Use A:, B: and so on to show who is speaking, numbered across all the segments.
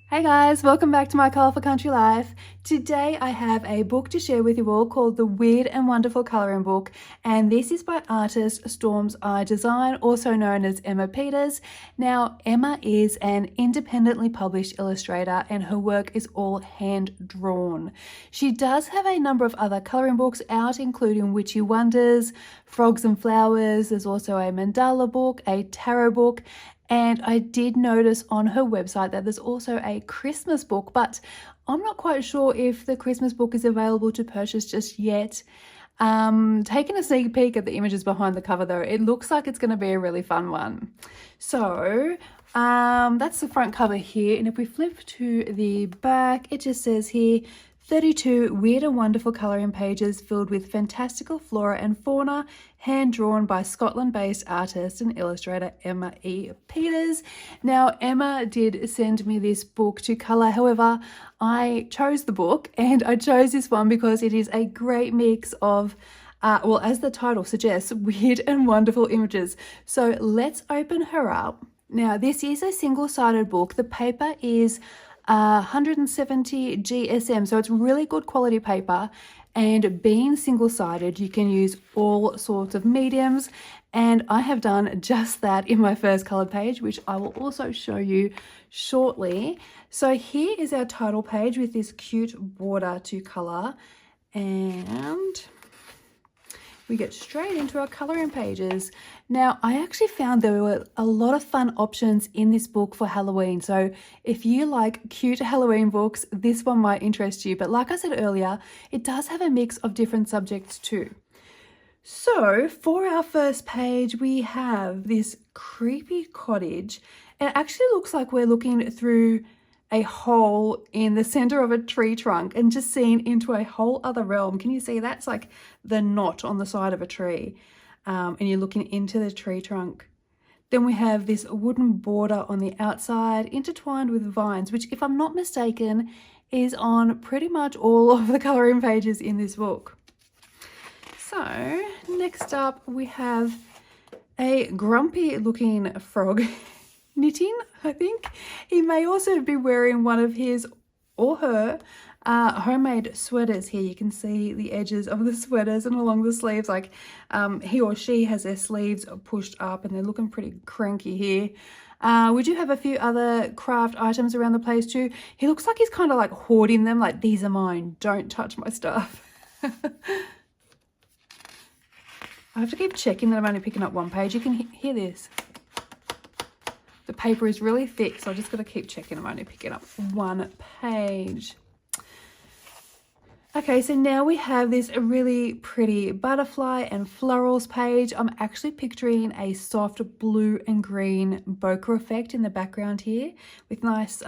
A: Hey guys, welcome back to my Colourful Country Life. Today I have a book to share with you all called The Weird and Wonderful Colouring Book, and this is by artist Stormseye Design, also known as Emma Peters. Now, Emma is an independently published illustrator and her work is all hand-drawn. She does have a number of other colouring books out, including Witchy Wonders, Frogs and Flowers. There's also a mandala book, a tarot book, and I did notice on her website that there's also a Christmas book, but I'm not quite sure if the Christmas book is available to purchase just yet. Taking a sneak peek at the images behind the cover though, it looks like it's going to be a really fun one. So that's the front cover here, and if we flip to the back, it just says here, 32 weird and wonderful colouring pages filled with fantastical flora and fauna, hand-drawn by Scotland-based artist and illustrator Emma E. Peters. Now, Emma did send me this book to colour. However, I chose the book, and I chose this one because it is a great mix of, well, as the title suggests, weird and wonderful images. So let's open her up. Now, this is a single-sided book. The paper is 170 GSM, so it's really good quality paper, and being single-sided you can use all sorts of mediums, and I have done just that in my first coloured page, which I will also show you shortly. So here is our title page with this cute border to colour, and we get straight into our colouring pages. Now, I actually found there were a lot of fun options in this book for Halloween. So if you like cute Halloween books, this one might interest you. But like I said earlier, it does have a mix of different subjects too. So for our first page, we have this creepy cottage. And it actually looks like we're looking through a hole in the center of a tree trunk and just seeing into a whole other realm. Can you see that's like the knot on the side of a tree, and you're looking into the tree trunk. Then we have this wooden border on the outside intertwined with vines, which, if I'm not mistaken, is on pretty much all of the coloring pages in this book. So next up we have a grumpy looking frog knitting, I think. He may also be wearing one of his or her homemade sweaters. Here you can see the edges of the sweaters and along the sleeves, like he or she has their sleeves pushed up and they're looking pretty cranky here. We do have a few other craft items around the place too. He looks like he's kind of like hoarding them, like, these are mine, don't touch my stuff. I have to keep checking that I'm only picking up one page. You can hear this. The paper is really thick, so I just got to keep checking I'm only picking up one page. Okay, so now we have this really pretty butterfly and florals page. I'm actually picturing a soft blue and green bokeh effect in the background here with nice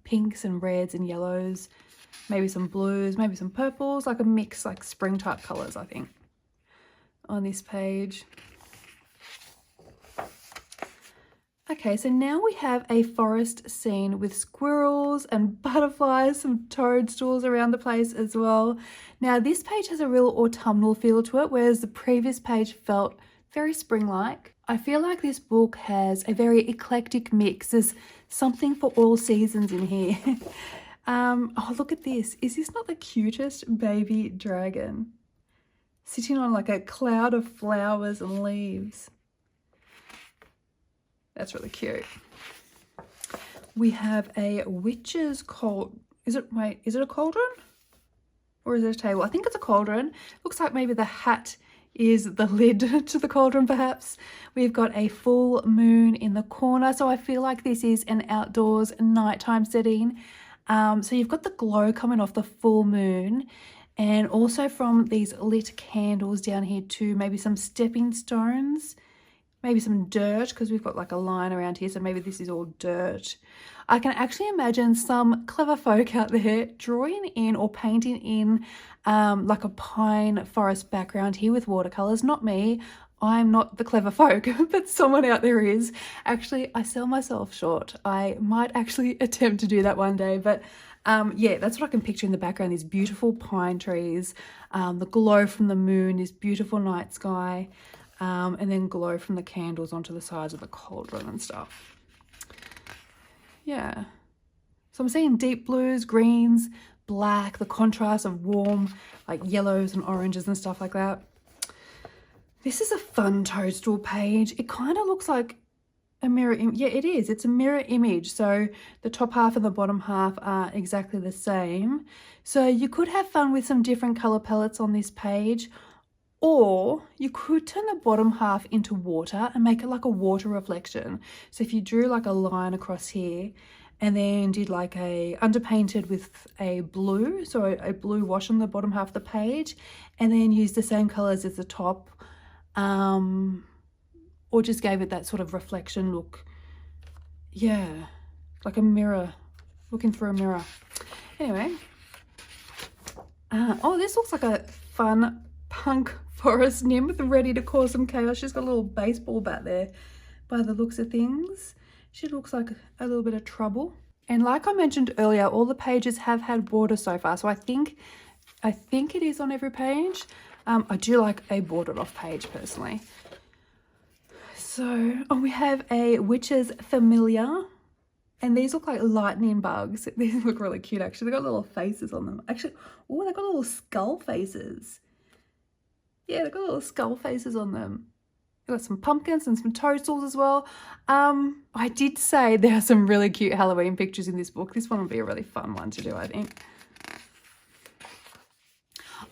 A: pinks and reds and yellows, maybe some blues, maybe some purples, like a mix, like spring type colours, I think, on this page. Okay, so now we have a forest scene with squirrels and butterflies, some toadstools around the place as well. Now this page has a real autumnal feel to it, whereas the previous page felt very spring-like. I feel like this book has a very eclectic mix. There's something for all seasons in here. Oh, look at this. Is this not the cutest baby dragon? Sitting on like a cloud of flowers and leaves. That's really cute. We have a witch's cauldron. Is it a cauldron? Or is it a table? I think it's a cauldron. Looks like maybe the hat is the lid to the cauldron perhaps. We've got a full moon in the corner. So I feel like this is an outdoors nighttime setting. So you've got the glow coming off the full moon, and also from these lit candles down here too, maybe some stepping stones. Maybe some dirt, because we've got like a line around here, so maybe this is all dirt. I can actually imagine some clever folk out there drawing in or painting in like a pine forest background here with watercolours. Not me. I'm not the clever folk, but someone out there is. Actually, I sell myself short. I might actually attempt to do that one day, but yeah, that's what I can picture in the background, these beautiful pine trees, the glow from the moon, this beautiful night sky. and then glow from the candles onto the sides of the cauldron and stuff. Yeah. So I'm seeing deep blues, greens, black, the contrast of warm like yellows and oranges and stuff like that. This is a fun toadstool page. It kind of looks like a mirror. Yeah, it is. It's a mirror image. So the top half and the bottom half are exactly the same. So you could have fun with some different color palettes on this page, or you could turn the bottom half into water and make it like a water reflection. So if you drew like a line across here and then did like a underpainted with a blue, so a blue wash on the bottom half of the page, and then use the same colors as the top, or just gave it that sort of reflection look. Yeah, like a mirror, looking through a mirror. Anyway, oh, this looks like a fun punk forest nymph ready to cause some chaos. She's got a little baseball bat there by the looks of things. She looks like a little bit of trouble. And like I mentioned earlier, all the pages have had border so far. So I think it is on every page. I do like a bordered off page personally. So, oh, we have a Witch's Familiar. And these look like lightning bugs. These look really cute actually. They've got little faces on them. Actually, oh, they've got little skull faces. Yeah, they've got little skull faces on them. Got some pumpkins and some toadstools as well. I did say there are some really cute Halloween pictures in this book. This one will be a really fun one to do, I think.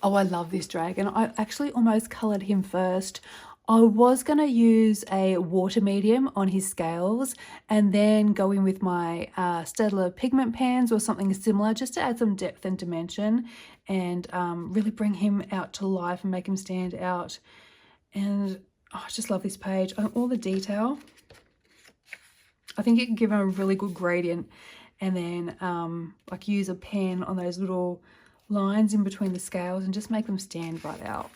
A: Oh, I love this dragon. I actually almost coloured him first. I was going to use a water medium on his scales and then go in with my Staedtler pigment pens or something similar just to add some depth and dimension and really bring him out to life and make him stand out. And oh, I just love this page. All the detail. I think you can give him a really good gradient and then like use a pen on those little lines in between the scales and just make them stand right out.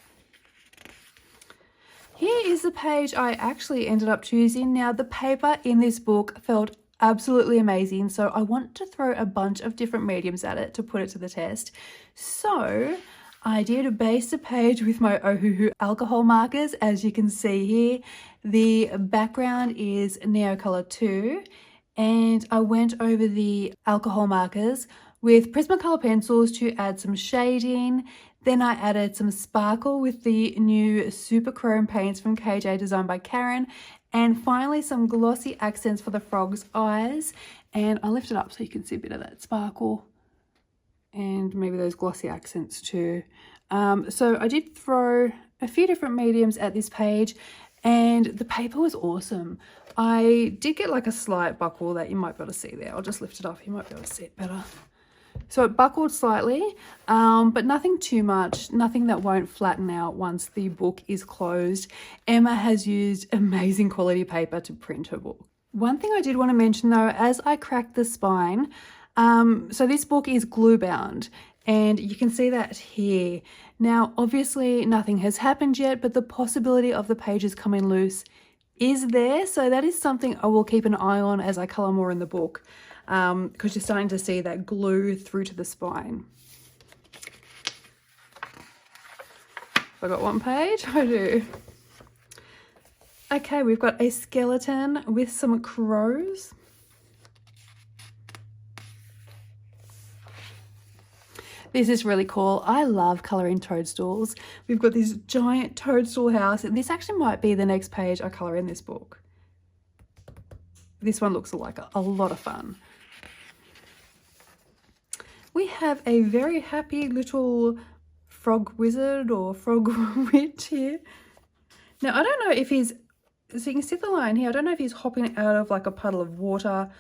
A: Here is the page I actually ended up choosing. Now, the paper in this book felt absolutely amazing, so I want to throw a bunch of different mediums at it to put it to the test. So I did base the page with my Ohuhu alcohol markers. As you can see here, the background is Neocolor 2, and I went over the alcohol markers with Prismacolor pencils to add some shading. Then I added some sparkle with the new Super Chrome paints from KJ Design by Karen. And finally some glossy accents for the frog's eyes. And I lift it up so you can see a bit of that sparkle. And maybe those glossy accents too. So I did throw a few different mediums at this page. And the paper was awesome. I did get like a slight buckle that you might be able to see there. I'll just lift it up, you might be able to see it better. So it buckled slightly, but nothing too much, nothing that won't flatten out once the book is closed. Emma has used amazing quality paper to print her book. One thing I did want to mention though, as I cracked the spine, so this book is glue bound and you can see that here. Now, obviously nothing has happened yet, but the possibility of the pages coming loose is there. So that is something I will keep an eye on as I colour more in the book. Because you're starting to see that glue through to the spine. I got one page, I do. Okay, we've got a skeleton with some crows. This is really cool. I love colouring toadstools. We've got this giant toadstool house, and this actually might be the next page I colour in this book. This one looks like a lot of fun. We have a very happy little frog wizard or frog witch here. Now, I don't know if he's, so you can see the line here, I don't know if he's hopping out of like a puddle of water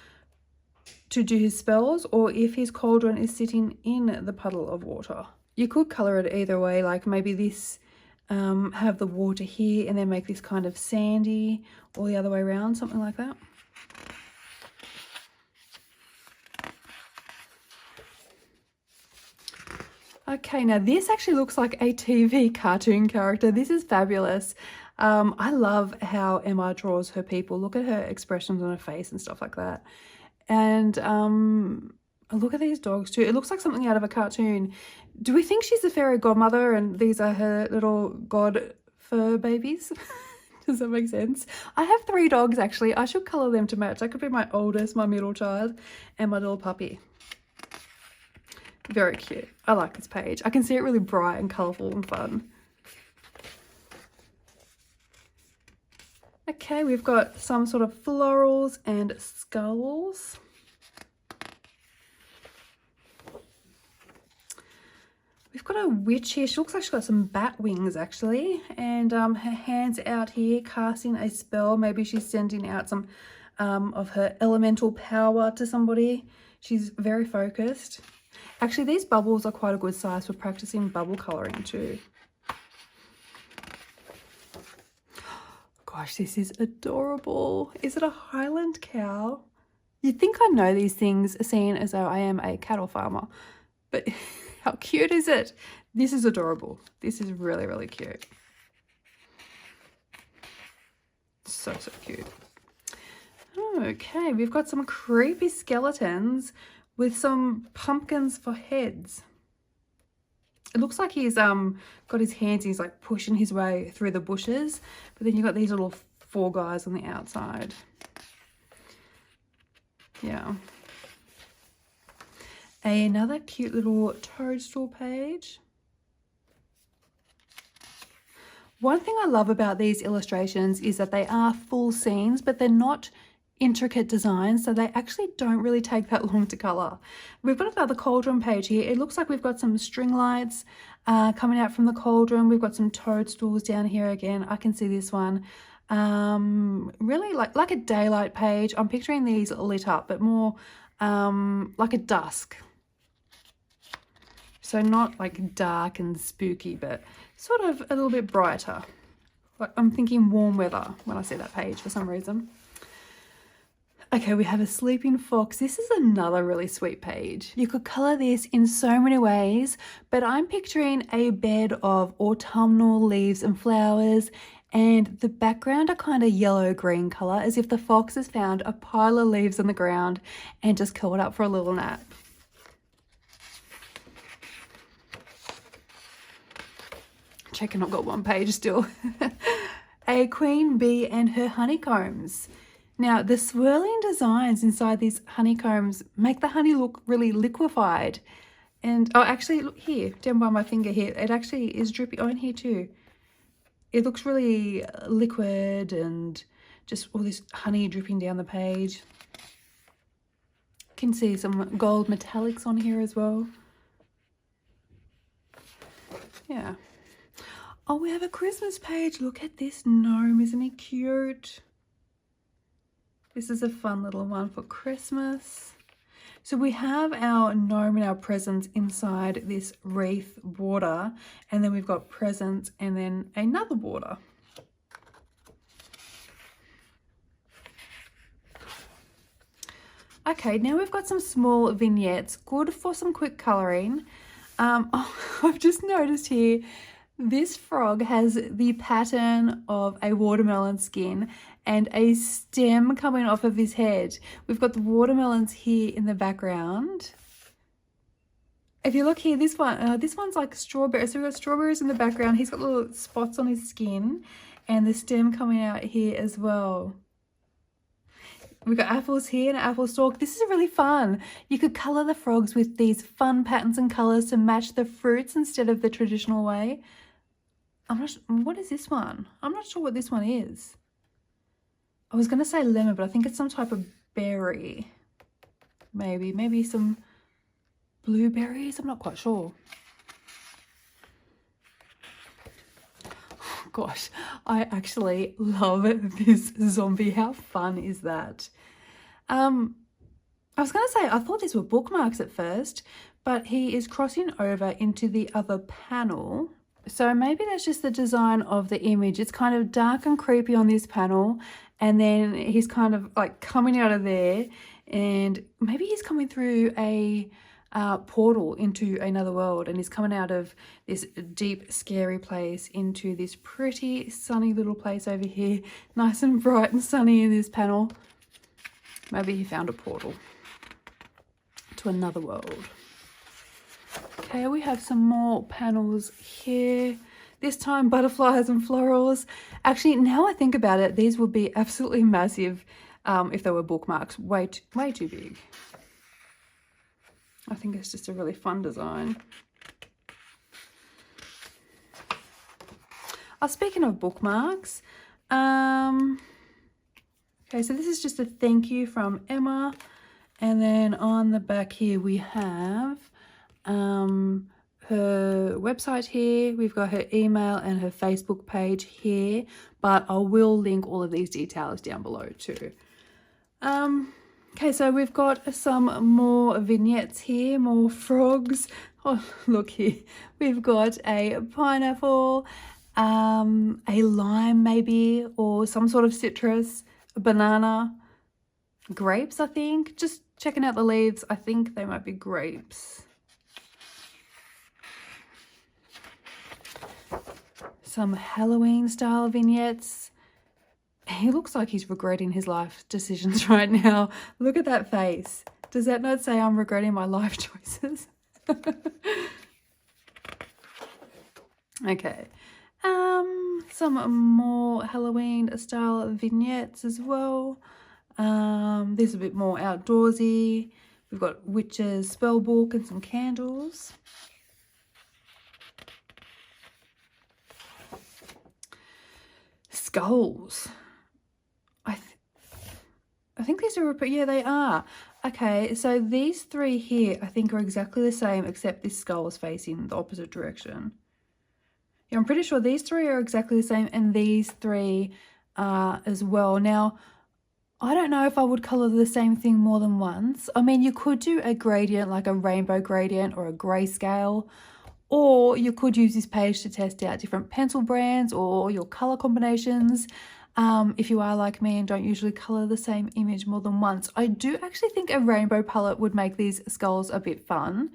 A: to do his spells or if his cauldron is sitting in the puddle of water. You could colour it either way, like maybe this, have the water here and then make this kind of sandy or the other way around, something like that. Okay, now this actually looks like a TV cartoon character. This is fabulous. I love how Emma draws her people. Look at her expressions on her face and stuff like that. And look at these dogs too. It looks like something out of a cartoon. Do we think she's the fairy godmother and these are her little god fur babies? Does that make sense? I have 3 dogs actually. I should colour them to match. That could be my oldest, my middle child, and my little puppy. Very cute. I like this page. I can see it really bright and colourful and fun. Okay, we've got some sort of florals and skulls. We've got a witch here. She looks like she's got some bat wings actually, and her hands out here casting a spell. Maybe she's sending out some of her elemental power to somebody. She's very focused. Actually, these bubbles are quite a good size for practicing bubble colouring too. Gosh, this is adorable. Is it a Highland cow? You'd think I know these things, seeing as though I am a cattle farmer, but how cute is it? This is adorable. This is really, really cute. So, so cute. Okay, we've got some creepy skeletons with some pumpkins for heads. It looks like he's got his hands and he's like pushing his way through the bushes, but then you've got these little 4 guys on the outside. Yeah. Another cute little toadstool page. One thing I love about these illustrations is that they are full scenes, but they're not intricate designs, so they actually don't really take that long to colour. We've got another cauldron page here. It looks like we've got some string lights coming out from the cauldron. We've got some toadstools down here again. I can see this one. Really like a daylight page. I'm picturing these lit up, but more like a dusk. So not like dark and spooky, but sort of a little bit brighter. Like I'm thinking warm weather when I see that page for some reason. Okay, we have a sleeping fox. This is another really sweet page. You could colour this in so many ways, but I'm picturing a bed of autumnal leaves and flowers, and the background are kind of yellow-green colour, as if the fox has found a pile of leaves on the ground and just curled up for a little nap. Checking I've got one page still. A queen bee and her honeycombs. Now, the swirling designs inside these honeycombs make the honey look really liquefied. And, oh, actually, look here, down by my finger here, it actually is dripping on here too. It looks really liquid and just all this honey dripping down the page. You can see some gold metallics on here as well. Yeah. Oh, we have a Christmas page. Look at this gnome, isn't he cute? This is a fun little one for Christmas. So we have our gnome and our presents inside this wreath border, and then we've got presents and then another border. Okay, now we've got some small vignettes, good for some quick colouring. Oh, I've just noticed here, this frog has the pattern of a watermelon skin and a stem coming off of his head. We've got the watermelons here in the background. If you look here, this one's like strawberry. So we've got strawberries in the background. He's got little spots on his skin and the stem coming out here as well. We've got apples here and an apple stalk. This is really fun. You could colour the frogs with these fun patterns and colours to match the fruits instead of the traditional way. What is this one? I'm not sure what this one is. I was going to say lemon, but I think it's some type of berry. Maybe some blueberries. I'm not quite sure. Oh, gosh, I actually love this zombie. How fun is that? I was going to say, I thought these were bookmarks at first, but he is crossing over into the other panel. So maybe that's just the design of the image. It's kind of dark and creepy on this panel, and then he's kind of like coming out of there, and maybe he's coming through a portal into another world, and he's coming out of this deep, scary place into this pretty sunny little place over here. Nice and bright and sunny in this panel. Maybe he found a portal to another world. Okay, we have some more panels here. This time butterflies and florals. Actually, now I think about it, these would be absolutely massive if they were bookmarks. Way too big. I think it's just a really fun design. Oh, speaking of bookmarks, okay, so this is just a thank you from Emma. And then on the back here we have her website here. We've got her email and her Facebook page here, but I will link all of these details down below too. Okay, so we've got some more vignettes here, more frogs. Oh, look here. We've got a pineapple, a lime maybe, or some sort of citrus, a banana, grapes, I think. Just checking out the leaves. I think they might be grapes. Some Halloween style vignettes. He looks like he's regretting his life decisions right now. Look at that face. Does that not say I'm regretting my life choices? Okay. Some more Halloween style vignettes as well. This is a bit more outdoorsy. We've got witch's spell book and some candles. Skulls. I think these are, yeah, they are. Okay, so these three here I think are exactly the same, except this skull is facing the opposite direction. Yeah, I'm pretty sure these three are exactly the same, and these three are as well. Now, I don't know if I would colour the same thing more than once. I mean, you could do a gradient, like a rainbow gradient or a grayscale, or you could use this page to test out different pencil brands or your colour combinations. If you are like me and don't usually colour the same image more than once. I do actually think a rainbow palette would make these skulls a bit fun.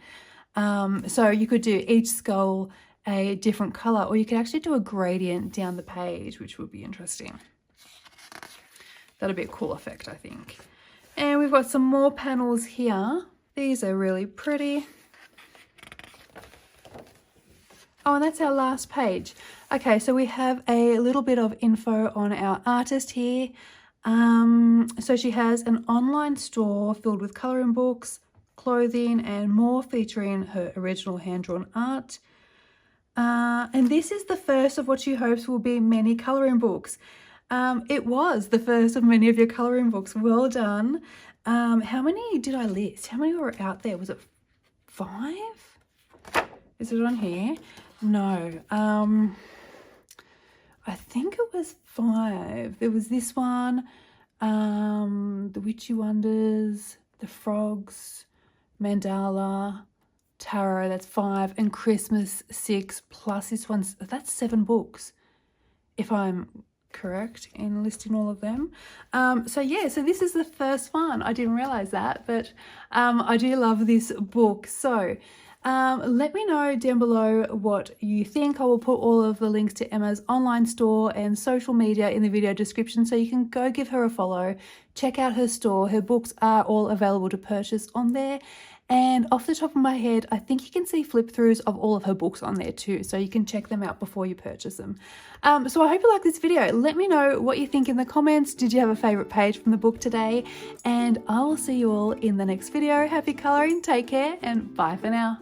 A: So you could do each skull a different colour, or you could actually do a gradient down the page, which would be interesting. That'd be a cool effect, I think. And we've got some more panels here. These are really pretty. Oh, and that's our last page. Okay, so we have a little bit of info on our artist here. So she has an online store filled with colouring books, clothing, and more, featuring her original hand-drawn art. And this is the first of what she hopes will be many colouring books. It was the first of many of your colouring books. Well done. How many did I list? How many were out there? Was it 5? Is it on here? No. I think it was 5. There was this one, the Witchy Wonders, the Frogs, Mandala, Tarot, that's 5, and Christmas 6, plus this one's, that's 7 books, if I'm correct in listing all of them. So yeah, so this is the first one. I didn't realize that, but I do love this book. So let me know down below what you think. I will put all of the links to Emma's online store and social media in the video description, so you can go give her a follow, check out her store. Her books are all available to purchase on there. And off the top of my head, I think you can see flip throughs of all of her books on there too, so you can check them out before you purchase them. So I hope you like this video. Let me know what you think in the comments. Did you have a favourite page from the book today? And I will see you all in the next video. Happy colouring, take care, and bye for now.